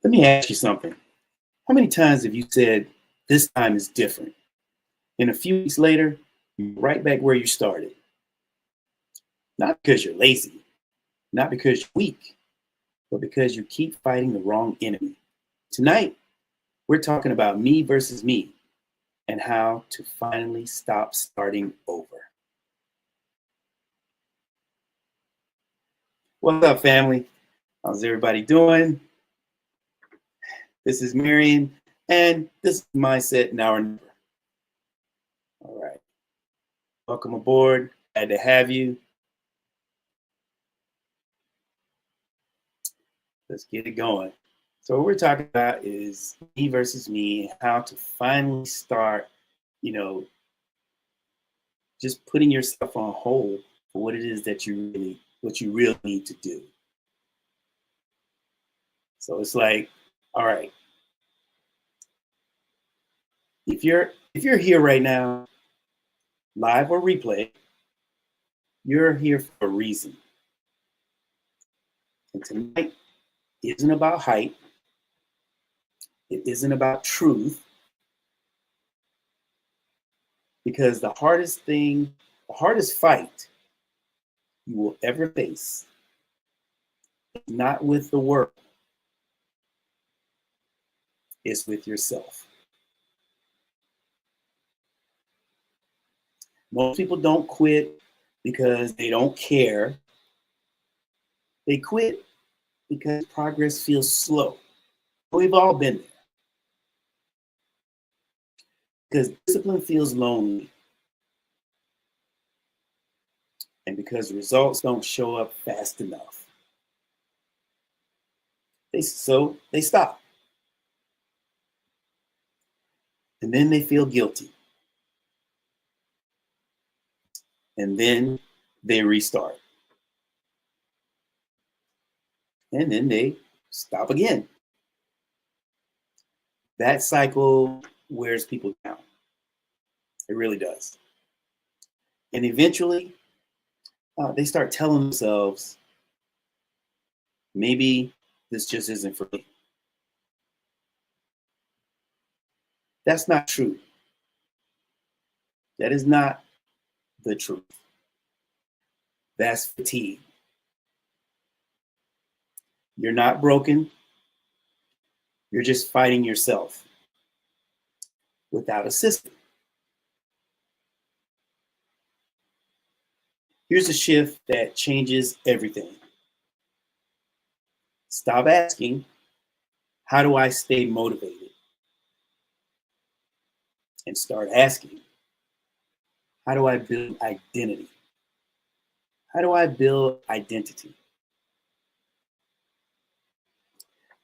Let me ask you something. How many times have you said, this time is different? And a few weeks later, you're right back where you started. Not because you're lazy, not because you're weak, but because you keep fighting the wrong enemy. Tonight, we're talking about me versus me and how to finally stop starting over. What's up, family? How's everybody doing? This is Marion, and this is Mindset Now or Never. All right. Welcome aboard. Glad to have you. Let's get it going. So what we're talking about is me versus me, and how to finally start, you know, just putting yourself on hold for what it is that what you really need to do. So it's like, all right, if you're here right now, live or replay, you're here for a reason. And tonight isn't about hype. It isn't about truth, because the hardest fight you will ever face is not with the world, it's with yourself. Most people don't quit because they don't care. They quit because progress feels slow. We've all been there. Because discipline feels lonely, and because results don't show up fast enough. They stop. And then they feel guilty. And then they restart. And then they stop again. That cycle wears people down. It really does. And eventually, they start telling themselves, maybe this just isn't for me. That's not true. That is not the truth. That's fatigue. You're not broken. You're just fighting yourself without a system. Here's a shift that changes everything. Stop asking, how do I stay motivated? And start asking, how do I build identity? How do I build identity?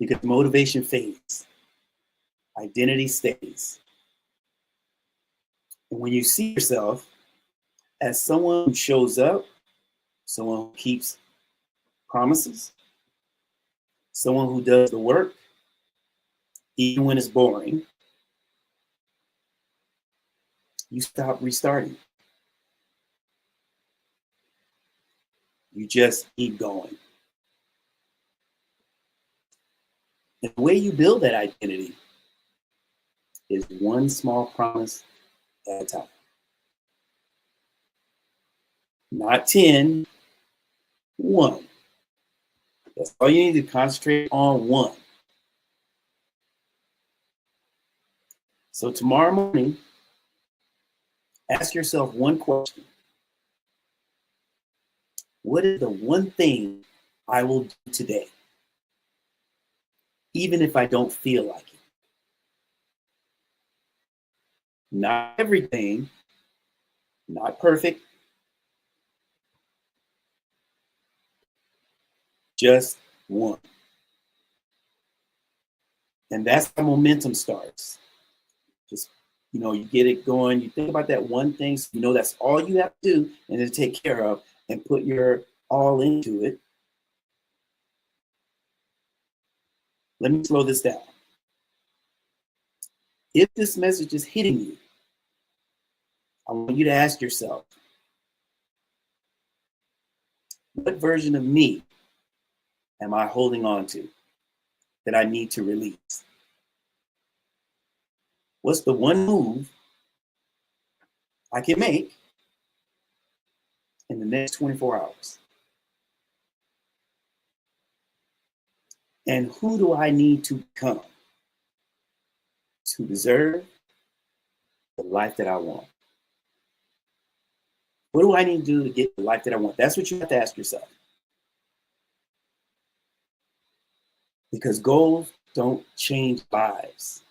Because motivation fades, identity stays. And when you see yourself as someone who shows up, someone who keeps promises, someone who does the work, even when it's boring, you stop restarting. You just keep going. And the way you build that identity is one small promise at a time. Not 10, one. That's all you need to concentrate on, one. So tomorrow morning, ask yourself one question. What is the one thing I will do today, even if I don't feel like it? Not everything, not perfect, just one. And that's how momentum starts. Just, you get it going. You think about that one thing, so that's all you have to do and then take care of and put your all into it. Let me slow this down. If this message is hitting you, I want you to ask yourself, what version of me am I holding on to? that I need to release? What's the one move I can make in the next 24 hours? And who do I need to become to deserve the life that I want? What do I need to do to get the life that I want? That's what you have to ask yourself. Because goals don't change lives.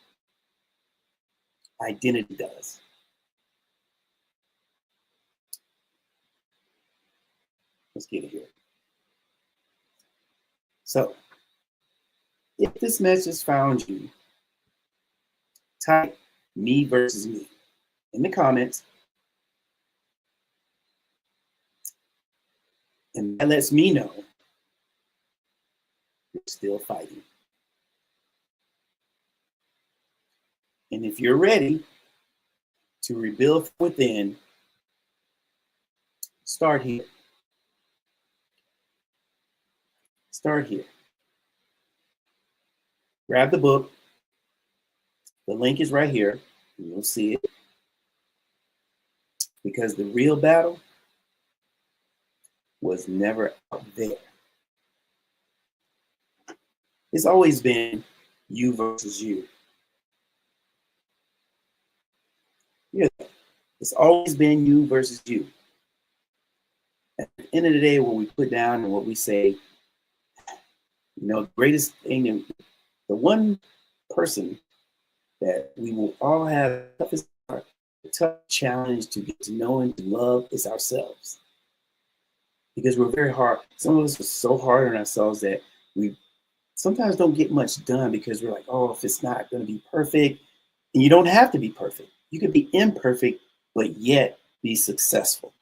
Identity does. Let's get it here. So, if this message found you, type me versus me in the comments. And that lets me know you're still fighting. And if you're ready to rebuild from within, start here. Start here. Grab the book. The link is right here. You'll see it. Because the real battle was never out there. It's always been you versus you. Yeah, it's always been you versus you. At the end of the day, what we put down and what we say, the greatest thing, the one person that we will all have the tough challenge to get to know and to love is ourselves. Because we're very hard. Some of us are so hard on ourselves that we sometimes don't get much done because we're like, oh, if it's not going to be perfect, and you don't have to be perfect. You can be imperfect, but yet be successful.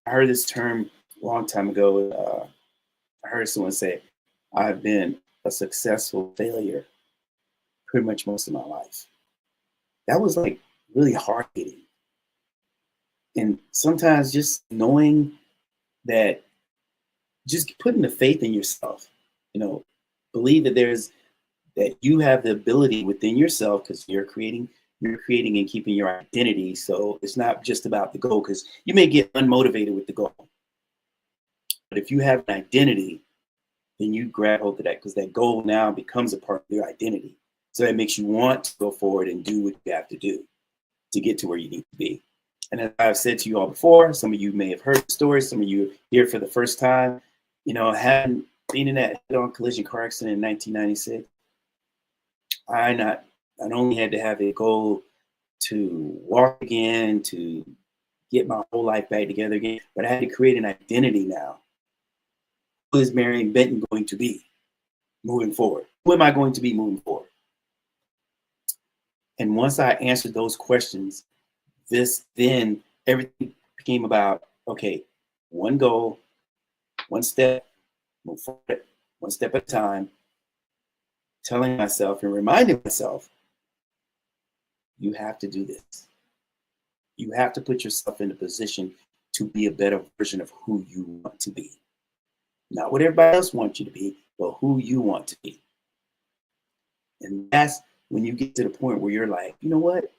I heard this term a long time ago. I heard someone say, I've been a successful failure pretty much most of my life. That was like really hard hitting. And sometimes just knowing that, just putting the faith in yourself, believe that you have the ability within yourself, because you're creating and keeping your identity. So it's not just about the goal, because you may get unmotivated with the goal. But if you have an identity, then you grab hold of that, because that goal now becomes a part of your identity. So that makes you want to go forward and do what you have to do to get to where you need to be. And as I've said to you all before, some of you may have heard the story, some of you here for the first time, having been in that head-on collision car accident in 1996, I not only had to have a goal to walk again, to get my whole life back together again, but I had to create an identity now. Who is Marion Benton going to be moving forward? Who am I going to be moving forward? And once I answered those questions, then everything became about, okay, one goal, one step, move forward, one step at a time, telling myself and reminding myself, you have to do this. You have to put yourself in a position to be a better version of who you want to be. Not what everybody else wants you to be, but who you want to be. And that's when you get to the point where you're like, you know what?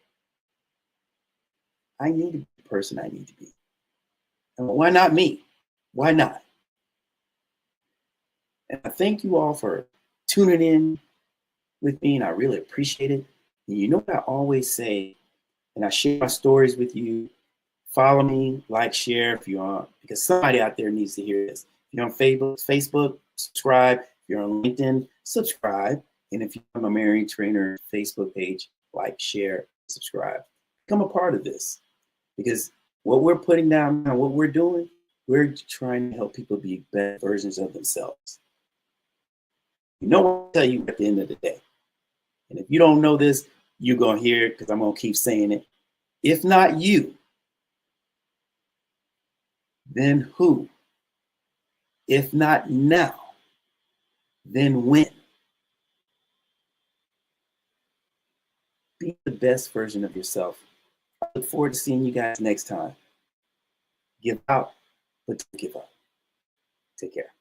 I need to be the person I need to be. And why not me? Why not? And I thank you all for tuning in with me, and I really appreciate it. And you know what I always say, and I share my stories with you. Follow me, like, share if you want, because somebody out there needs to hear this. If you're on Facebook, subscribe. If you're on LinkedIn, subscribe. And if you're on my Marion Trainer Facebook page, like, share, subscribe. Become a part of this, because what we're putting down now, what we're doing, we're trying to help people be better versions of themselves. You know what I'll tell you at the end of the day. And if you don't know this, you're going to hear it, because I'm going to keep saying it. If not you, then who? If not now, then when? Be the best version of yourself. I look forward to seeing you guys next time. Give out, but don't give up. Take care.